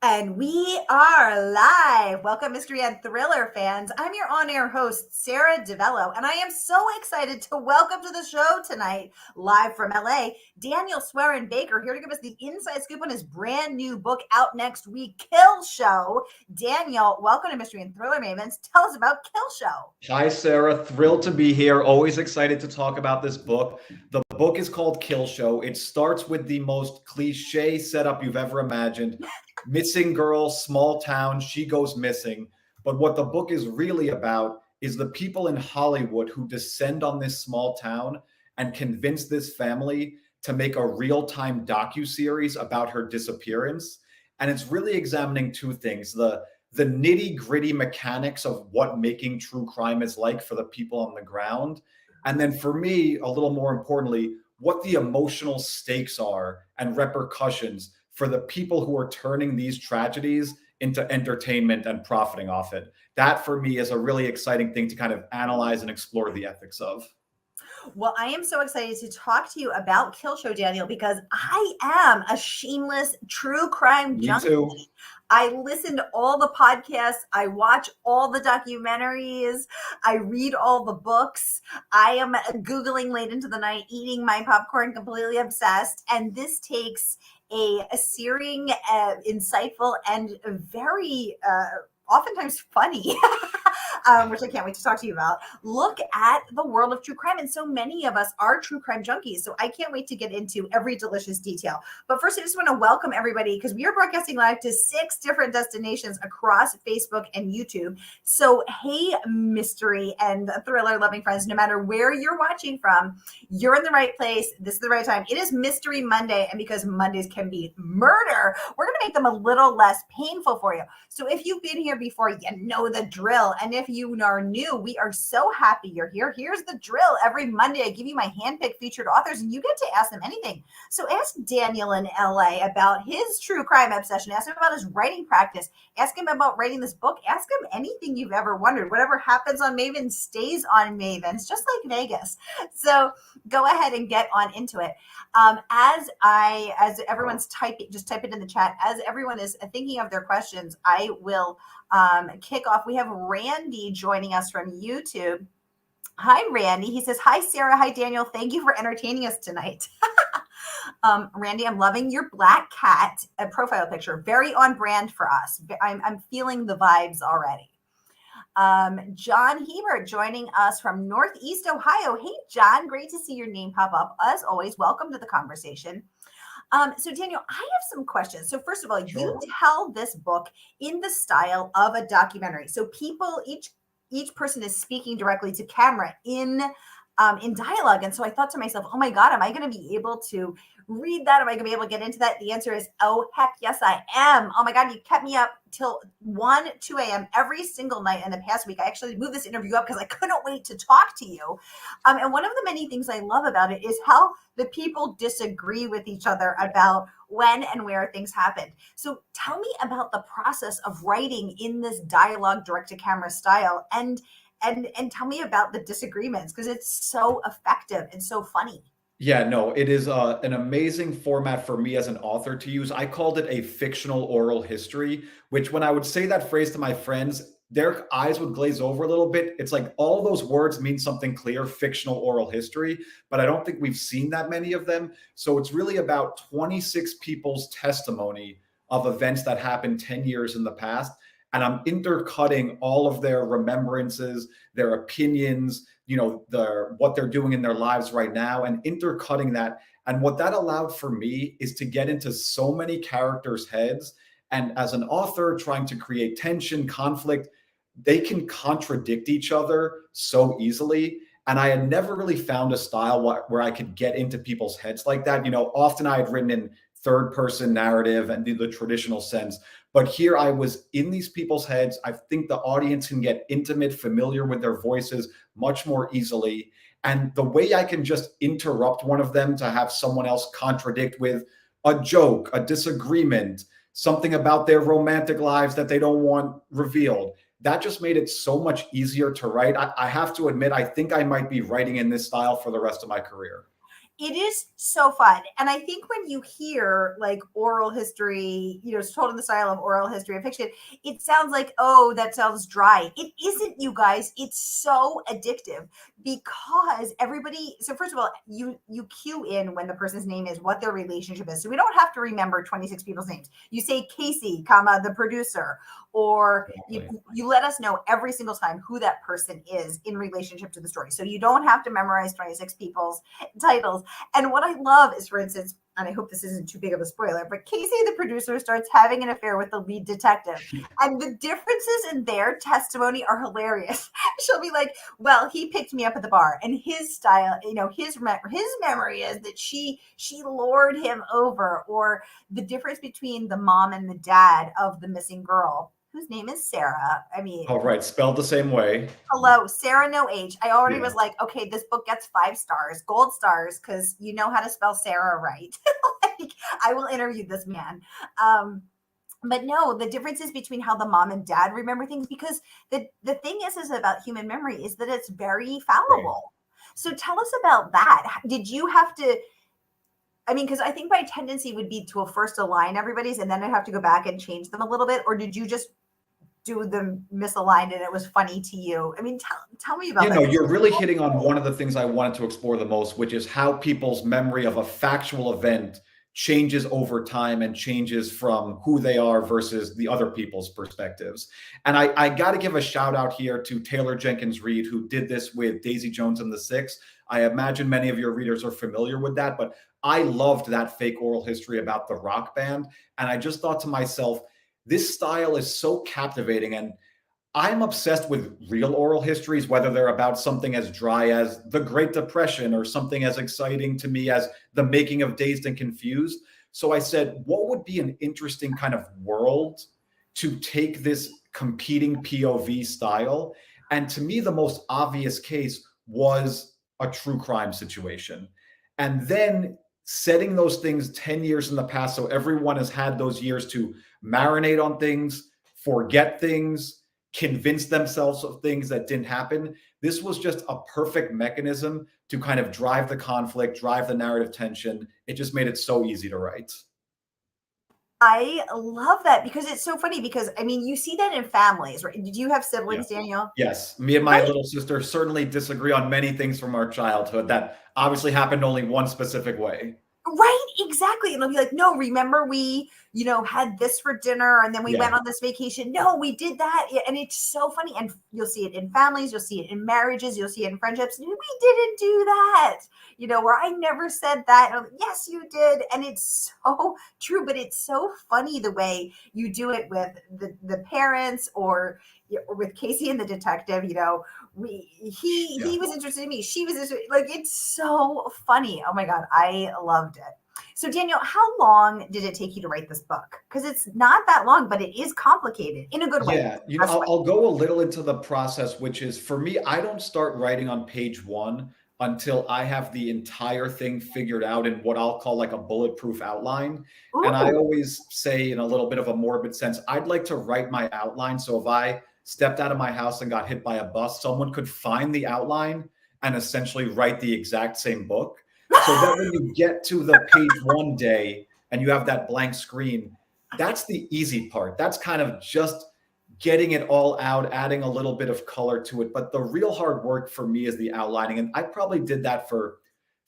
And we are live. Welcome, mystery and thriller fans. I'm your on-air host, Sara DiVello, and I am so excited to welcome to the show tonight, live from LA, Daniel Sweren-Becker, here to give us the inside scoop on his brand new book out next week, Kill Show. Daniel, welcome to Mystery and Thriller Mavens. Tell us about Kill Show. Hi, Sarah. Thrilled to be here. Always excited to talk about this book. The book is called Kill Show. It starts with the most cliche setup you've ever imagined. Missing girl, small town, she goes missing. But what the book is really about is the people in Hollywood who descend on this small town and convince this family to make a real-time docuseries about her disappearance. And it's really examining two things: the nitty gritty mechanics of what making true crime is like for the people on the ground. And then for me, a little more importantly, what the emotional stakes are and repercussions for the people who are turning these tragedies into entertainment and profiting off it. That for me is a really exciting thing to kind of analyze and explore the ethics of. Well, I am so excited to talk to you about Kill Show, Daniel, because I am a shameless true crime Me junkie. too. I listen to all the podcasts. I watch all the documentaries. I read all the books. I am Googling late into the night, eating my popcorn, completely obsessed. And this takes a searing, insightful, and very oftentimes funny, which I can't wait to talk to you about, look at the world of true crime. And so many of us are true crime junkies. So I can't wait to get into every delicious detail. But first, I just want to welcome everybody, because we are broadcasting live to 6 different destinations across Facebook and YouTube. So, hey, mystery and thriller loving friends, no matter where you're watching from, you're in the right place. This is the right time. It is Mystery Monday. And because Mondays can be murder, we're going to make them a little less painful for you. So if you've been here before, you know the drill. And if you are new, we are so happy you're here. Here's the drill. Every Monday, I give you my handpicked featured authors, and you get to ask them anything. So ask Daniel in LA about his true crime obsession. Ask him about his writing practice. Ask him about writing this book. Ask him anything you've ever wondered. Whatever happens on Maven stays on Maven. It's just like Vegas. So go ahead and get on into it. As everyone's typing, just type it in the chat. As everyone is thinking of their questions, I will kick off. We have Randy joining us from YouTube. Hi, Randy. He says, hi, Sarah. Hi, Daniel. Thank you for entertaining us tonight. Randy, I'm loving your black cat profile picture. Very on brand for us. I'm feeling the vibes already. John Hebert joining us from Northeast Ohio. Hey, John, great to see your name pop up. As always, welcome to the conversation. So Daniel, I have some questions. So first of all, Sure. You tell this book in the style of a documentary. So people, each person is speaking directly to camera in dialogue. And so I thought to myself, oh my God, am I going to be able to read that? Am I going to be able to get into that? The answer is, oh, heck yes, I am. Oh my God, you kept me up till 1, 2 a.m. every single night in the past week. I actually moved this interview up because I couldn't wait to talk to you. And one of the many things I love about it is how the people disagree with each other about when and where things happened. So tell me about the process of writing in this dialogue direct to camera style, and tell me about the disagreements, because it's so effective and so funny. Yeah, no, it is an amazing format for me as an author to use. I called it a fictional oral history, which when I would say that phrase to my friends, their eyes would glaze over a little bit. It's like all those words mean something clear, fictional oral history, but I don't think we've seen that many of them. So it's really about 26 people's testimony of events that happened 10 years in the past. And I'm intercutting all of their remembrances, their opinions, what they're doing in their lives right now, and intercutting that. And what that allowed for me is to get into so many characters' heads. And as an author trying to create tension, conflict, they can contradict each other so easily. And I had never really found a style where I could get into people's heads like that. Often I had written in third person narrative and the traditional sense. But here I was in these people's heads. I think the audience can get intimate, familiar with their voices much more easily. And the way I can just interrupt one of them to have someone else contradict with a joke, a disagreement, something about their romantic lives that they don't want revealed, that just made it so much easier to write. I have to admit, I think I might be writing in this style for the rest of my career. It is so fun. And I think when you hear like oral history, it's told in the style of oral history and fiction, it sounds like, oh, that sounds dry. It isn't, you guys. It's so addictive because everybody, so first of all, you cue in when the person's name is, what their relationship is. So we don't have to remember 26 people's names. You say Casey, comma, the producer, or you let us know every single time who that person is in relationship to the story. So you don't have to memorize 26 people's titles. And what I love is, for instance, and I hope this isn't too big of a spoiler, but Casey, the producer, starts having an affair with the lead detective. And the differences in their testimony are hilarious. She'll be like, well, he picked me up at the bar, and his style, his memory is that she lured him over. Or the difference between the mom and the dad of the missing girl, whose name is Sara. I mean, all right, spelled the same way. Hello, Sara, no H. I already was like, okay, this book gets 5 stars, gold stars, because you know how to spell Sara right. Like, I will interview this man. But no, the differences between how the mom and dad remember things, because the thing is about human memory is that it's very fallible. Right. So tell us about that. Did you have to, I mean, because I think my tendency would be to first align everybody's and then I'd have to go back and change them a little bit, or did you just do them misaligned and it was funny to you? I mean, tell me about that. You're really hitting on one of the things I wanted to explore the most, which is how people's memory of a factual event changes over time and changes from who they are versus the other people's perspectives. And I got to give a shout out here to Taylor Jenkins Reid, who did this with Daisy Jones and the Six. I imagine many of your readers are familiar with that, but I loved that fake oral history about the rock band. And I just thought to myself, this style is so captivating, and I'm obsessed with real oral histories, whether they're about something as dry as the Great Depression or something as exciting to me as the making of Dazed and Confused. So I said, what would be an interesting kind of world to take this competing POV style? And to me, the most obvious case was a true crime situation. And then setting those things 10 years in the past, so everyone has had those years to marinate on things, forget things, convince themselves of things that didn't happen. This was just a perfect mechanism to kind of drive the conflict, drive the narrative tension. It just made it so easy to write. I love that, because it's so funny, because I mean, you see that in families, right? Did you have siblings, Danielle? Yes. Me and my little sister certainly disagree on many things from our childhood that obviously happened only one specific way. Right, exactly. And they'll be like, no, remember we, had this for dinner and then we went on this vacation. No, we did that. And it's so funny. And you'll see it in families, you'll see it in marriages, you'll see it in friendships. We didn't do that, where I never said that. And yes, you did. And it's so true, but it's so funny the way you do it with the parents, or with Casey and the detective. He was interested in me, she was interested, like, it's so funny. Oh my God, I loved it. So Daniel, how long did it take you to write this book? Because it's not that long, but it is complicated in a good way. Yeah, I'll go a little into the process, which is, for me, I don't start writing on page 1 until I have the entire thing figured out in what I'll call like a bulletproof outline. Ooh. And I always say, in a little bit of a morbid sense, I'd like to write my outline, so if I stepped out of my house and got hit by a bus, someone could find the outline and essentially write the exact same book. So that when you get to the page 1 day and you have that blank screen, that's the easy part. That's kind of just getting it all out, adding a little bit of color to it. But the real hard work for me is the outlining. And I probably did that for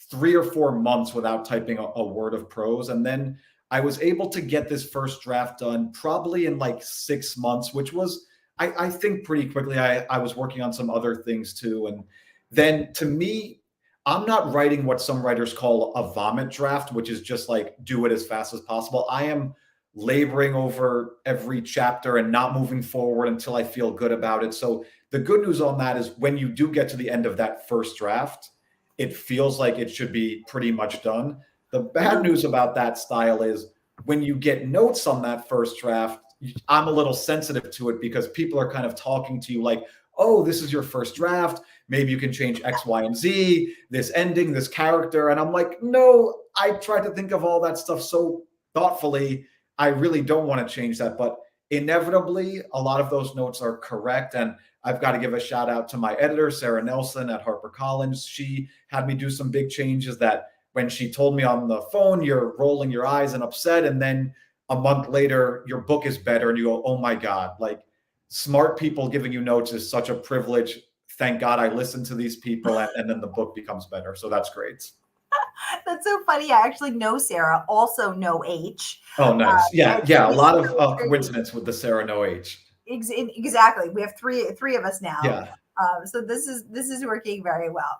3 or 4 months without typing a word of prose. And then I was able to get this first draft done probably in like 6 months, which was, I think, pretty quickly. I was working on some other things too. And then, to me, I'm not writing what some writers call a vomit draft, which is just like, do it as fast as possible. I am laboring over every chapter and not moving forward until I feel good about it. So the good news on that is, when you do get to the end of that first draft, it feels like it should be pretty much done. The bad news about that style is, when you get notes on that first draft, I'm a little sensitive to it, because people are kind of talking to you like, oh, this is your first draft. Maybe you can change X, Y, and Z, this ending, this character. And I'm like, no, I tried to think of all that stuff so thoughtfully. I really don't want to change that. But inevitably, a lot of those notes are correct. And I've got to give a shout out to my editor, Sarah Nelson at HarperCollins. She had me do some big changes that when she told me on the phone, you're rolling your eyes and upset. And then a month later, your book is better. And you go, oh my God, like smart people giving you notes is such a privilege. Thank God I listened to these people. And then the book becomes better. So that's great. That's so funny. I actually know Sara, also know H. Oh, nice. Yeah. And Yeah. A she's lot so of pretty. coincidence with the Sara No H. Exactly. We have three of us now. Yeah. So this is working very well.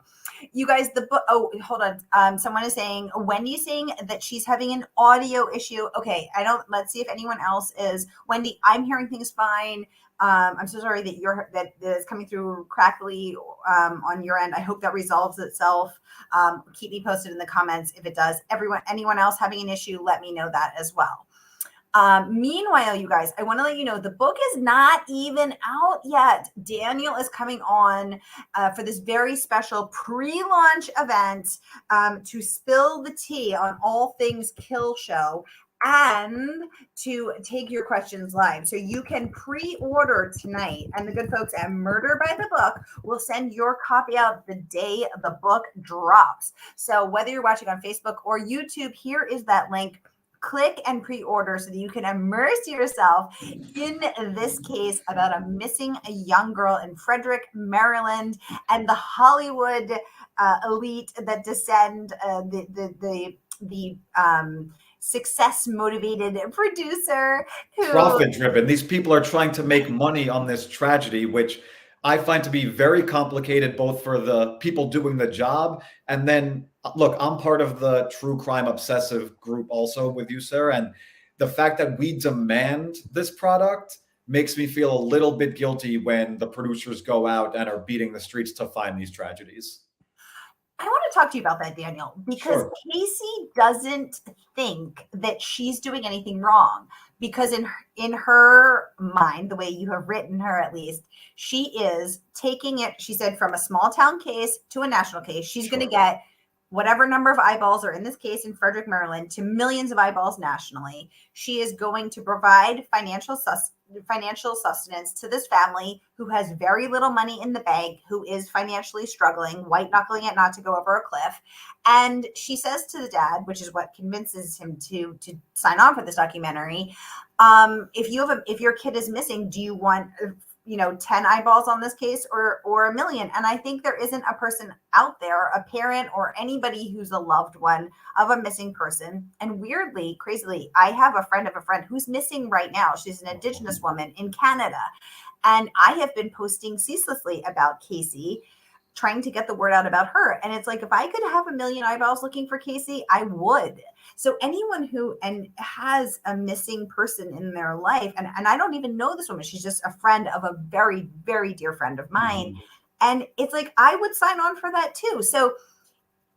You guys, the book. Oh, hold on. Someone is saying Wendy's saying that she's having an audio issue. Okay, I don't. Let's see if anyone else is. Wendy, I'm hearing things fine. I'm so sorry that is coming through crackly on your end. I hope that resolves itself. Keep me posted in the comments if it does. Anyone else having an issue, let me know that as well. Meanwhile, you guys, I want to let you know the book is not even out yet. Daniel is coming on for this very special pre-launch event to spill the tea on all things Kill Show and to take your questions live. So you can pre-order tonight, and the good folks at Murder by the Book will send your copy out the day the book drops. So whether you're watching on Facebook or YouTube, here is that link. Click and pre-order so that you can immerse yourself in this case about a missing young girl in Frederick, Maryland, and the Hollywood elite that descend the success motivated producer who Profit driven. These people are trying to make money on this tragedy, which I find to be very complicated, both for the people doing the job. And then, look, I'm part of the true crime obsessive group also with you, Sara. And the fact that we demand this product makes me feel a little bit guilty when the producers go out and are beating the streets to find these tragedies. I want to talk to you about that, Daniel, because Sure. Casey doesn't think that she's doing anything wrong. Because in her mind, the way you have written her, at least, she is taking it. She said from a small town case to a national case. She's going to get whatever number of eyeballs are in this case in Frederick, Maryland, to millions of eyeballs nationally. She is going to provide financial sustenance to this family who has very little money in the bank, who is financially struggling, white knuckling it not to go over a cliff. And she says to the dad, which is what convinces him to sign on for this documentary, if your kid is missing, do you want 10 eyeballs on this case or a million? And I think there isn't a person out there, a parent or anybody who's a loved one of a missing person. And weirdly, crazily, I have a friend of a friend who's missing right now. She's an Indigenous woman in Canada. And I have been posting ceaselessly about Casey, trying to get the word out about her. And it's like, if I could have a million eyeballs looking for Casey, I would. So anyone who has a missing person in their life, and I don't even know this woman, she's just a friend of a very, very dear friend of mine. Mm-hmm. And it's like, I would sign on for that too. So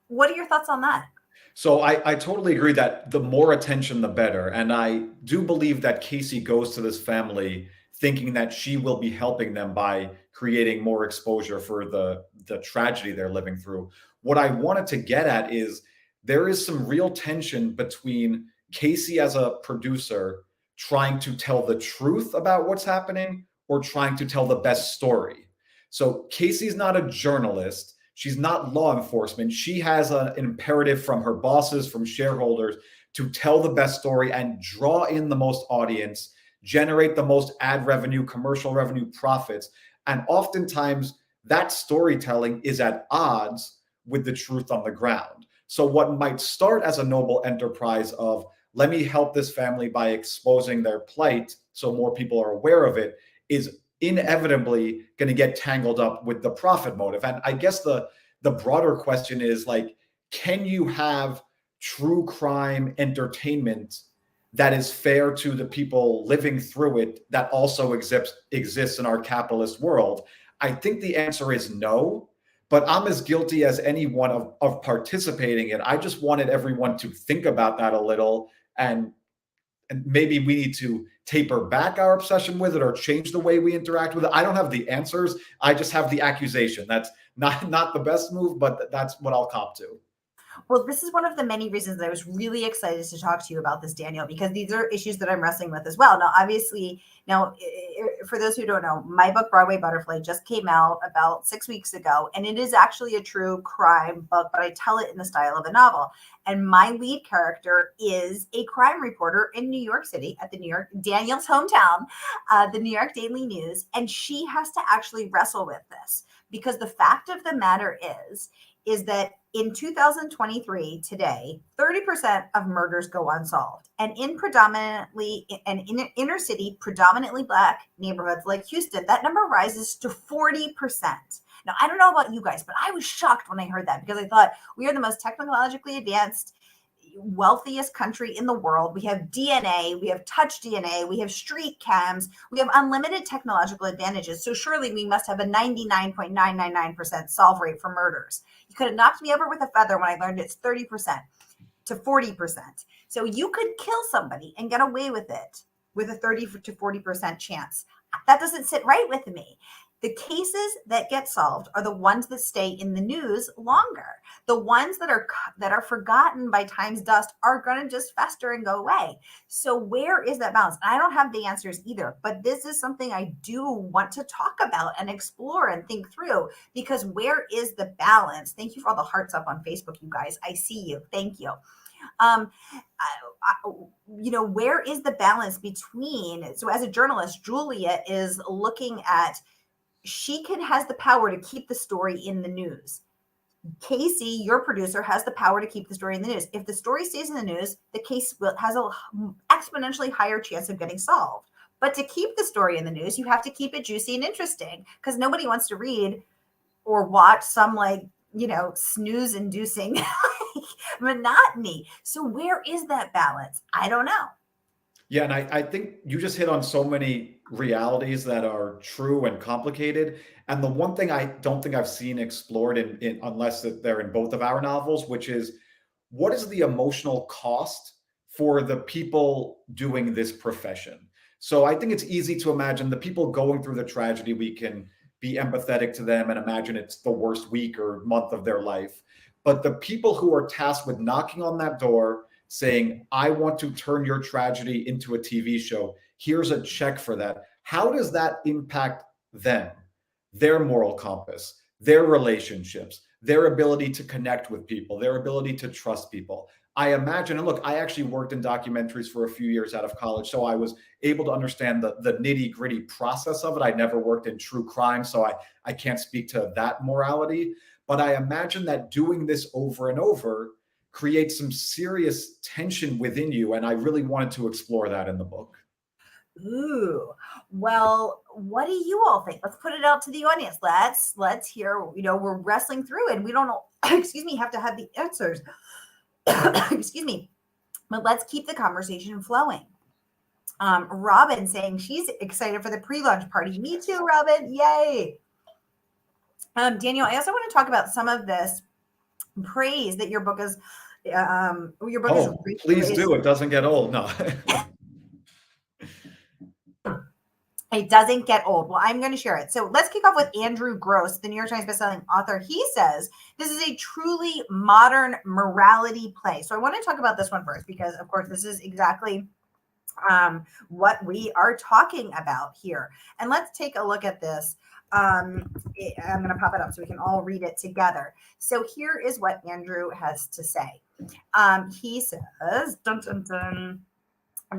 what are your thoughts on that? So I totally agree that the more attention, the better. And I do believe that Casey goes to this family thinking that she will be helping them by creating more exposure for the tragedy they're living through. What I wanted to get at is there is some real tension between Casey as a producer trying to tell the truth about what's happening or trying to tell the best story. So Casey's not a journalist. She's not law enforcement. She has an imperative from her bosses, from shareholders, to tell the best story and draw in the most audience, generate the most ad revenue, commercial revenue, profits. And oftentimes that storytelling is at odds with the truth on the ground. So what might start as a noble enterprise of, let me help this family by exposing their plight so more people are aware of it, is inevitably going to get tangled up with the profit motive. And I guess the broader question is, like, can you have true crime entertainment that is fair to the people living through it that also exists in our capitalist world? I think the answer is no, but I'm as guilty as anyone of participating in it. I just wanted everyone to think about that a little, and maybe we need to taper back our obsession with it or change the way we interact with it. I don't have the answers. I just have the accusation. That's not the best move, but that's what I'll cop to. Well, this is one of the many reasons that I was really excited to talk to you about this, Daniel, because these are issues that I'm wrestling with as well. Now, obviously, for those who don't know, my book, Broadway Butterfly, just came out about 6 weeks ago, and it is actually a true crime book, but I tell it in the style of a novel. And my lead character is a crime reporter in New York City at Daniel's hometown, the New York Daily News. And she has to actually wrestle with this because the fact of the matter is that in 2023, today, 30% of murders go unsolved. And in inner city, predominantly Black neighborhoods like Houston, that number rises to 40%. Now, I don't know about you guys, but I was shocked when I heard that because I thought we are the most technologically advanced, wealthiest country in the world. We have DNA, we have touch DNA, we have street cams, we have unlimited technological advantages. So surely we must have a 99.999% solve rate for murders. You could have knocked me over with a feather when I learned it's 30% to 40%. So you could kill somebody and get away with it with a 30 to 40% chance. That doesn't sit right with me. The cases that get solved are the ones that stay in the news longer. The ones that are forgotten by time's dust are going to just fester and go away. So where is that balance? I don't have the answers either, but this is something I do want to talk about and explore and think through, because where is the balance? Thank you for all the hearts up on Facebook, you guys. I see you. Thank you. Where is the balance between, so as a journalist, Julia is looking at, has the power to keep the story in the news. Casey, your producer, has the power to keep the story in the news. If the story stays in the news, the case has an exponentially higher chance of getting solved. But to keep the story in the news, you have to keep it juicy and interesting, because nobody wants to read or watch some snooze-inducing monotony. So where is that balance? I don't know. Yeah, and I think you just hit on so many realities that are true and complicated. And the one thing I don't think I've seen explored in unless that they're in both of our novels, which is what is the emotional cost for the people doing this profession? So I think it's easy to imagine the people going through the tragedy, we can be empathetic to them and imagine it's the worst week or month of their life. But the people who are tasked with knocking on that door, saying, I want to turn your tragedy into a TV show. Here's a check for that. How does that impact them, their moral compass, their relationships, their ability to connect with people, their ability to trust people? I imagine, and look, I actually worked in documentaries for a few years out of college, so I was able to understand the nitty gritty process of it. I never worked in true crime, so I can't speak to that morality. But I imagine that doing this over and over creates some serious tension within you. And I really wanted to explore that in the book. Ooh, well, what do you all think? Let's put it out to the audience. Let's hear, we're wrestling through it and we don't know, excuse me, have to have the answers. Excuse me. But let's keep the conversation flowing. Robin saying she's excited for the pre-launch party. Me too, Robin. Yay. Daniel, I also want to talk about some of this praise that your book is. Please do. It doesn't get old. No. It doesn't get old. Well, I'm going to share it. So let's kick off with Andrew Gross, the New York Times bestselling author. He says this is a truly modern morality play. So I want to talk about this one first because, of course, this is exactly what we are talking about here. And let's take a look at this. I'm going to pop it up so we can all read it together. So here is what Andrew has to say. He says, dun, dun, dun,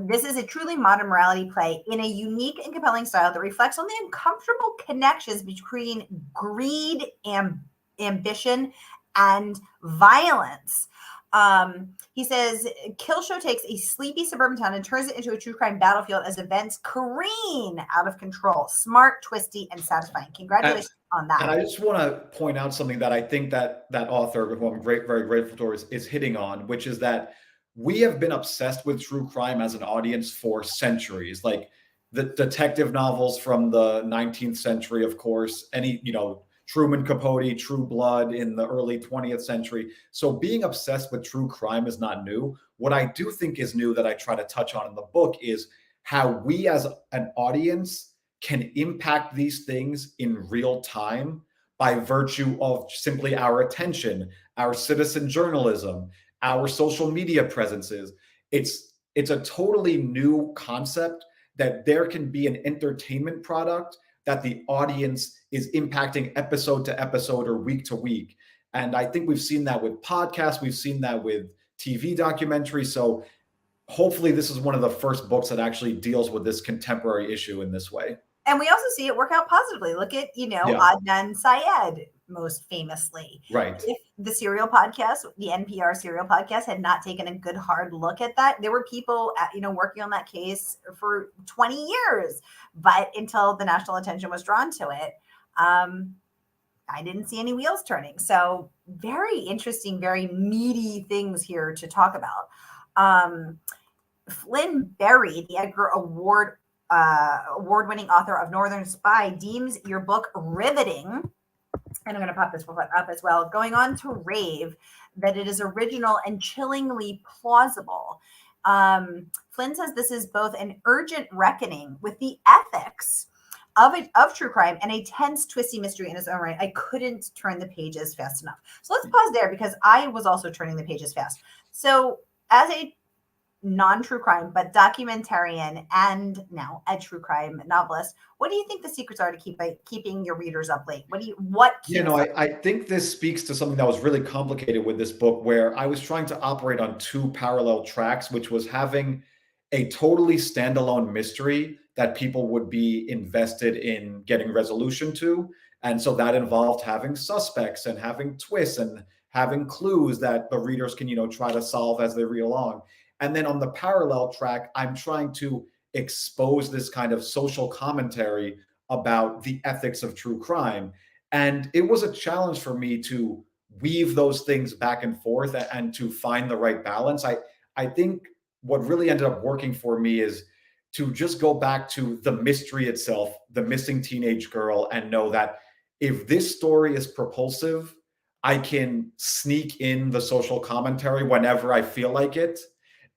this is a truly modern morality play in a unique and compelling style that reflects on the uncomfortable connections between greed, ambition, and violence. He says, Kill Show takes a sleepy suburban town and turns it into a true crime battlefield as events careen out of control. Smart, twisty, and satisfying. Congratulations on that. And I just want to point out something that I think that author, who I'm very grateful for, is hitting on, which is that we have been obsessed with true crime as an audience for centuries. Like the detective novels from the 19th century, of course, Truman Capote, True Blood in the early 20th century. So being obsessed with true crime is not new. What I do think is new that I try to touch on in the book is how we as an audience can impact these things in real time by virtue of simply our attention, our citizen journalism, our social media presences. It's a totally new concept that there can be an entertainment product that the audience is impacting episode to episode or week to week. And I think we've seen that with podcasts, we've seen that with TV documentaries. So hopefully this is one of the first books that actually deals with this contemporary issue in this way. And we also see it work out positively. Look at, Yeah. Adnan Syed, most famously. Right. If the Serial podcast, the NPR Serial podcast, had not taken a good hard look at that, there were people working on that case for 20 years, but until the national attention was drawn to it, I didn't see any wheels turning. So very interesting, very meaty things here to talk about. Flynn Berry, the Edgar award-winning author of Northern Spy, deems your book riveting. And I'm going to pop this up as well. Going on to rave that it is original and chillingly plausible. Flynn says this is both an urgent reckoning with the ethics of true crime and a tense, twisty mystery in its own right. I couldn't turn the pages fast enough. So let's pause there because I was also turning the pages fast. So as a non-true crime, but documentarian and now a true crime novelist, what do you think the secrets are to keeping your readers up late? I think this speaks to something that was really complicated with this book, where I was trying to operate on two parallel tracks, which was having a totally standalone mystery that people would be invested in getting resolution to. And so that involved having suspects and having twists and having clues that the readers can, try to solve as they read along. And then on the parallel track, I'm trying to expose this kind of social commentary about the ethics of true crime. And it was a challenge for me to weave those things back and forth and to find the right balance. I think what really ended up working for me is to just go back to the mystery itself, the missing teenage girl, and know that if this story is propulsive, I can sneak in the social commentary whenever I feel like it.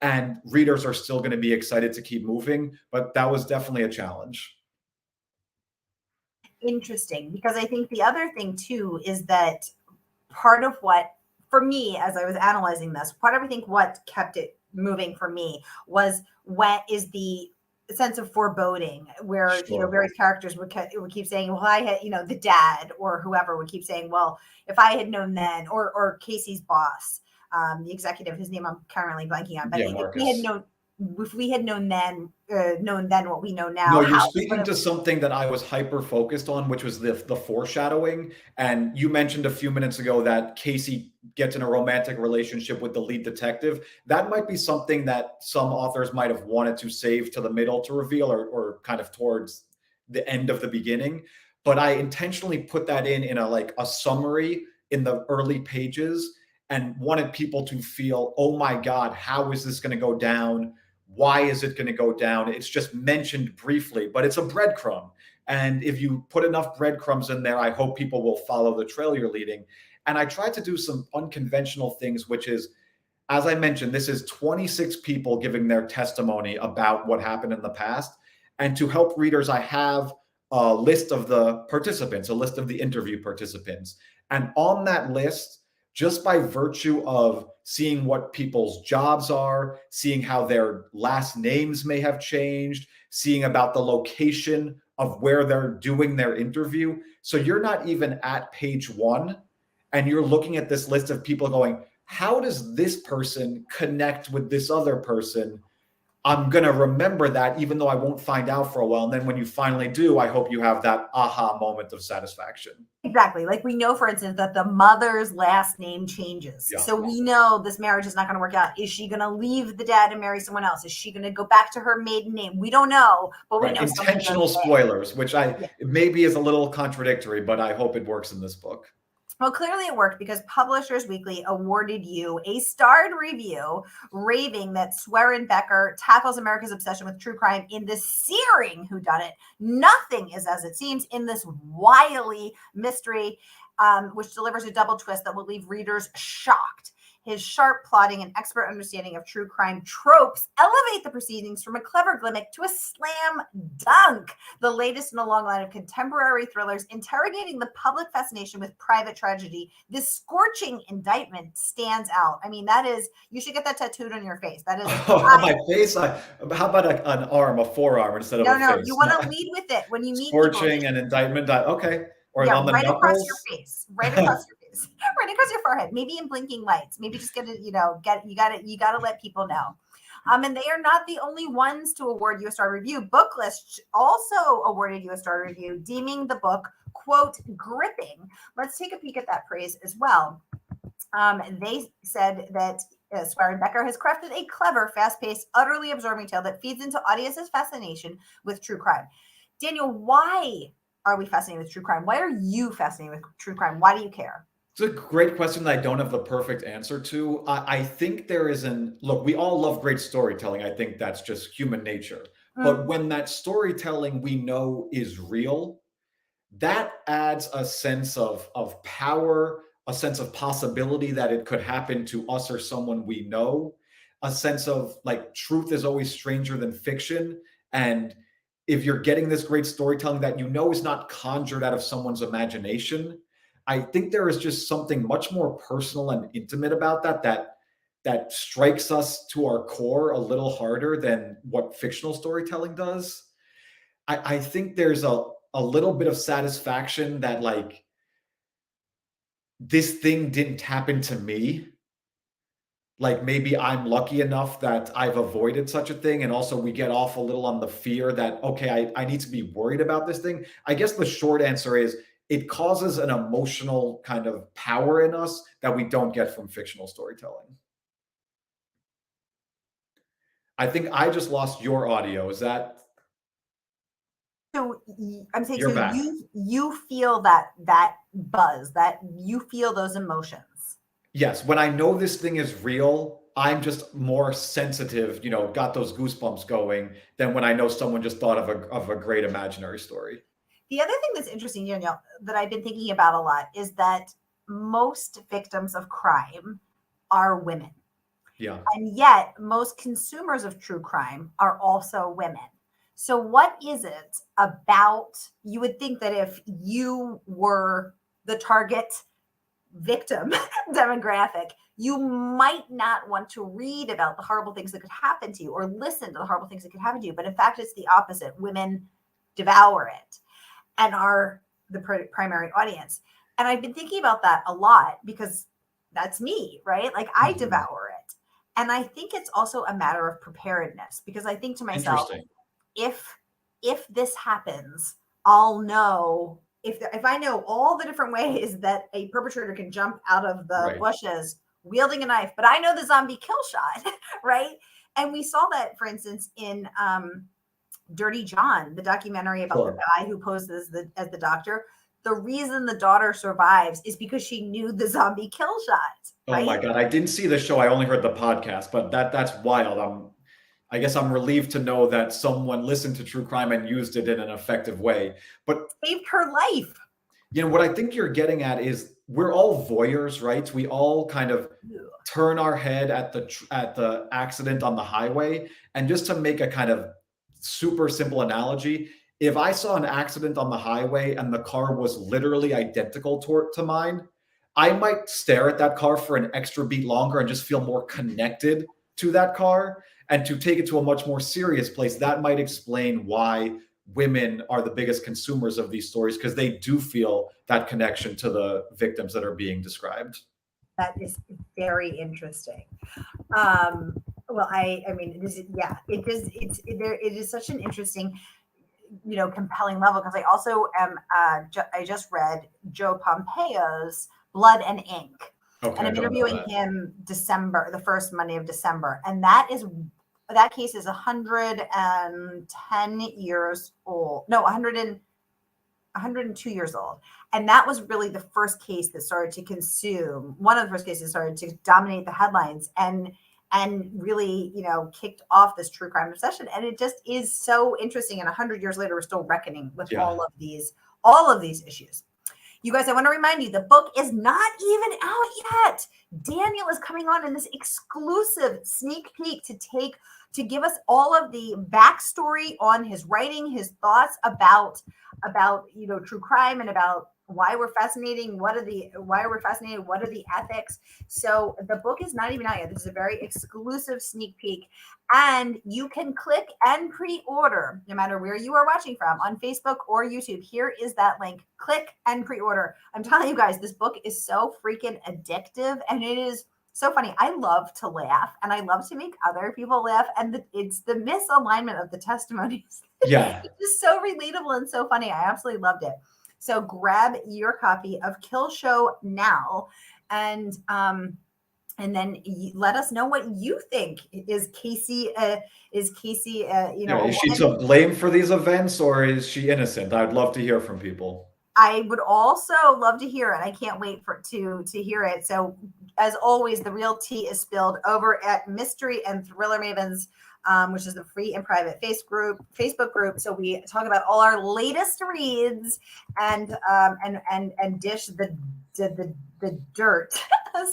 And readers are still going to be excited to keep moving. But that was definitely a challenge. Interesting, because I think the other thing too is that part of what, for me, as I was analyzing this, what kept it moving for me was the sense of foreboding, where various characters would keep saying, well, I had, the dad or whoever would keep saying, well, if I had known then, or Casey's boss, the executive, whose name I'm currently blanking on, but if we had known then what we know now. No, you're speaking to something that I was hyper focused on, which was the foreshadowing. And you mentioned a few minutes ago that Casey gets in a romantic relationship with the lead detective. That might be something that some authors might have wanted to save to the middle to reveal, or kind of towards the end of the beginning. But I intentionally put that in a summary in the early pages, and wanted people to feel, oh my God, how is this going to go down? Why is it going to go down? It's just mentioned briefly, but it's a breadcrumb. And if you put enough breadcrumbs in there, I hope people will follow the trail you're leading. And I tried to do some unconventional things, which is, as I mentioned, this is 26 people giving their testimony about what happened in the past. And to help readers, I have a list of the participants, a list of the interview participants. And on that list, just by virtue of seeing what people's jobs are, seeing how their last names may have changed, seeing about the location of where they're doing their interview. So you're not even at page one, and you're looking at this list of people going, how does this person connect with this other person? I'm going to remember that, even though I won't find out for a while. And then when you finally do, I hope you have that aha moment of satisfaction. Exactly. Like, we know, for instance, that the mother's last name changes. Yeah. So we know this marriage is not going to work out. Is she going to leave the dad and marry someone else? Is she going to go back to her maiden name? We don't know, but we know. Intentional spoilers, which maybe is a little contradictory, but I hope it works in this book. Well, clearly it worked, because Publishers Weekly awarded you a starred review raving that Sweren-Becker tackles America's obsession with true crime in this searing whodunit. Nothing is as it seems in this wily mystery, which delivers a double twist that will leave readers shocked. His sharp plotting and expert understanding of true crime tropes elevate the proceedings from a clever gimmick to a slam dunk. The latest in a long line of contemporary thrillers interrogating the public fascination with private tragedy. This scorching indictment stands out. I mean, that is, you should get that tattooed on your face. That is, On my face? How about an arm, a forearm instead of a no, you face? want to lead with it when you meet people. Scorching and indictment. Okay. Or Yeah, on the right across knuckles. your face, right across your face, right across your forehead. Maybe in blinking lights. Maybe just get it. You got to let people know. And they are not the only ones to award you a star review. Booklist also awarded you a star review, deeming the book, quote, gripping. Let's take a peek at that praise as well. They said that Sweren-Becker has crafted a clever, fast-paced, utterly absorbing tale that feeds into audiences' fascination with true crime. Daniel, why are we fascinated with true crime? Why are you fascinated with true crime? Why do you care? It's a great question that I don't have the perfect answer to. I think there is look, we all love great storytelling. I think that's just human nature. But when that storytelling we know is real, that adds a sense of power, a sense of possibility that it could happen to us or someone we know, a sense of like truth is always stranger than fiction. And if you're getting this great storytelling that you know is not conjured out of someone's imagination, I think there is just something much more personal and intimate about that strikes us to our core a little harder than what fictional storytelling does. I think there's a little bit of satisfaction that like this thing didn't happen to me. Like maybe I'm lucky enough that I've avoided such a thing. And also we get off a little on the fear that, okay, I need to be worried about this thing. I guess the short answer is it causes an emotional kind of power in us that we don't get from fictional storytelling. I think I just lost your audio. Is that So I'm saying, you're so back? you feel that buzz, that you feel those emotions. Yes, when I know this thing is real, I'm just more sensitive, got those goosebumps going than when I know someone just thought of a great imaginary story. The other thing that's interesting, Danielle, that I've been thinking about a lot is that most victims of crime are women. Yeah. And yet, most consumers of true crime are also women. So, what is it about? You would think that if you were the target victim demographic, you might not want to read about the horrible things that could happen to you or listen to the horrible things that could happen to you. But in fact, it's the opposite. Women devour it and are the primary audience. And I've been thinking about that a lot because that's me, right? Like I devour it. And I think it's also a matter of preparedness because I think to myself, Interesting. if this happens, I'll know if I know all the different ways that a perpetrator can jump out of the Right. bushes wielding a knife, but I know the zombie kill shot, right? And we saw that, for instance, in Dirty John, the documentary about the guy who poses as the doctor. The reason the daughter survives is because she knew the zombie kill shot. Right? Oh my God. I didn't see the show. I only heard the podcast, but that's wild. I guess I'm relieved to know that someone listened to true crime and used it in an effective way. But saved her life. What I think you're getting at is we're all voyeurs, right? We all kind of turn our head at the accident on the highway. And just to make a kind of super simple analogy, if I saw an accident on the highway and the car was literally identical to mine, I might stare at that car for an extra beat longer and just feel more connected to that car. And to take it to a much more serious place, that might explain why women are the biggest consumers of these stories, because they do feel that connection to the victims that are being described. That is very interesting. Well, I mean, it is such an interesting, compelling level because I also am. I just read Joe Pompeo's Blood and Ink, and I'm interviewing him the first Monday of December, and that case is 110 years old. No, 102 years old. And that was really the first case that started to one of the first cases that started to dominate the headlines and really, kicked off this true crime obsession. And it just is so interesting. And 100 years later, we're still reckoning with all of these issues. You guys, I want to remind you, the book is not even out yet. Daniel is coming on in this exclusive sneak peek to give us all of the backstory on his writing, his thoughts about true crime and about why we're fascinated, what are the ethics. So the book is not even out yet. This is a very exclusive sneak peek. And you can click and pre-order no matter where you are watching from, on Facebook or YouTube. Here is that link. Click and pre-order. I'm telling you guys, this book is so freaking addictive, and it is so funny. I love to laugh, and I love to make other people laugh. And it's the misalignment of the testimonies. Yeah. It's just so relatable and so funny. I absolutely loved it. So grab your copy of Kill Show now, and then let us know what you think. Is Casey? Is Casey? Is she to blame for these events, or is she innocent? I'd love to hear from people. I would also love to hear it. I can't wait to hear it. So, as always, the real tea is spilled over at Mystery and Thriller Mavens, which is the free and private Facebook group. So we talk about all our latest reads and dish the dirt.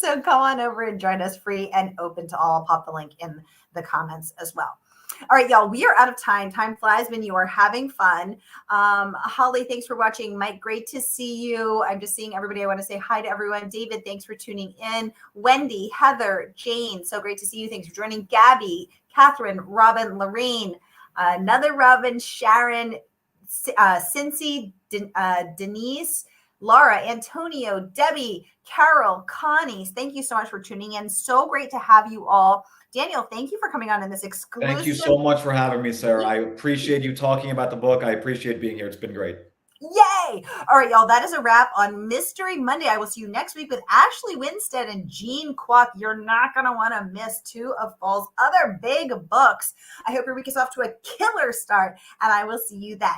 So come on over and join us, free and open to all. I'll pop the link in the comments as well. All right, y'all, we are out of time. Time flies when you are having fun. Holly, thanks for watching. Mike, great to see you. I'm just seeing everybody. I want to say hi to everyone. David, thanks for tuning in. Wendy, Heather, Jane, so great to see you. Thanks for joining. Gabby, Catherine, Robin, Lorraine, another Robin, Sharon, Cincy, Denise, Laura, Antonio, Debbie, Carol, Connie, thank you so much for tuning in. So great to have you all. Daniel, thank you for coming on in this exclusive. Thank you so much for having me, Sarah. I appreciate you talking about the book. I appreciate being here. It's been great. Yay! All right, y'all, that is a wrap on Mystery Monday. I will see you next week with Ashley Winstead and Jean Kwok. You're not going to want to miss two of fall's other big books. I hope your week is off to a killer start, and I will see you then.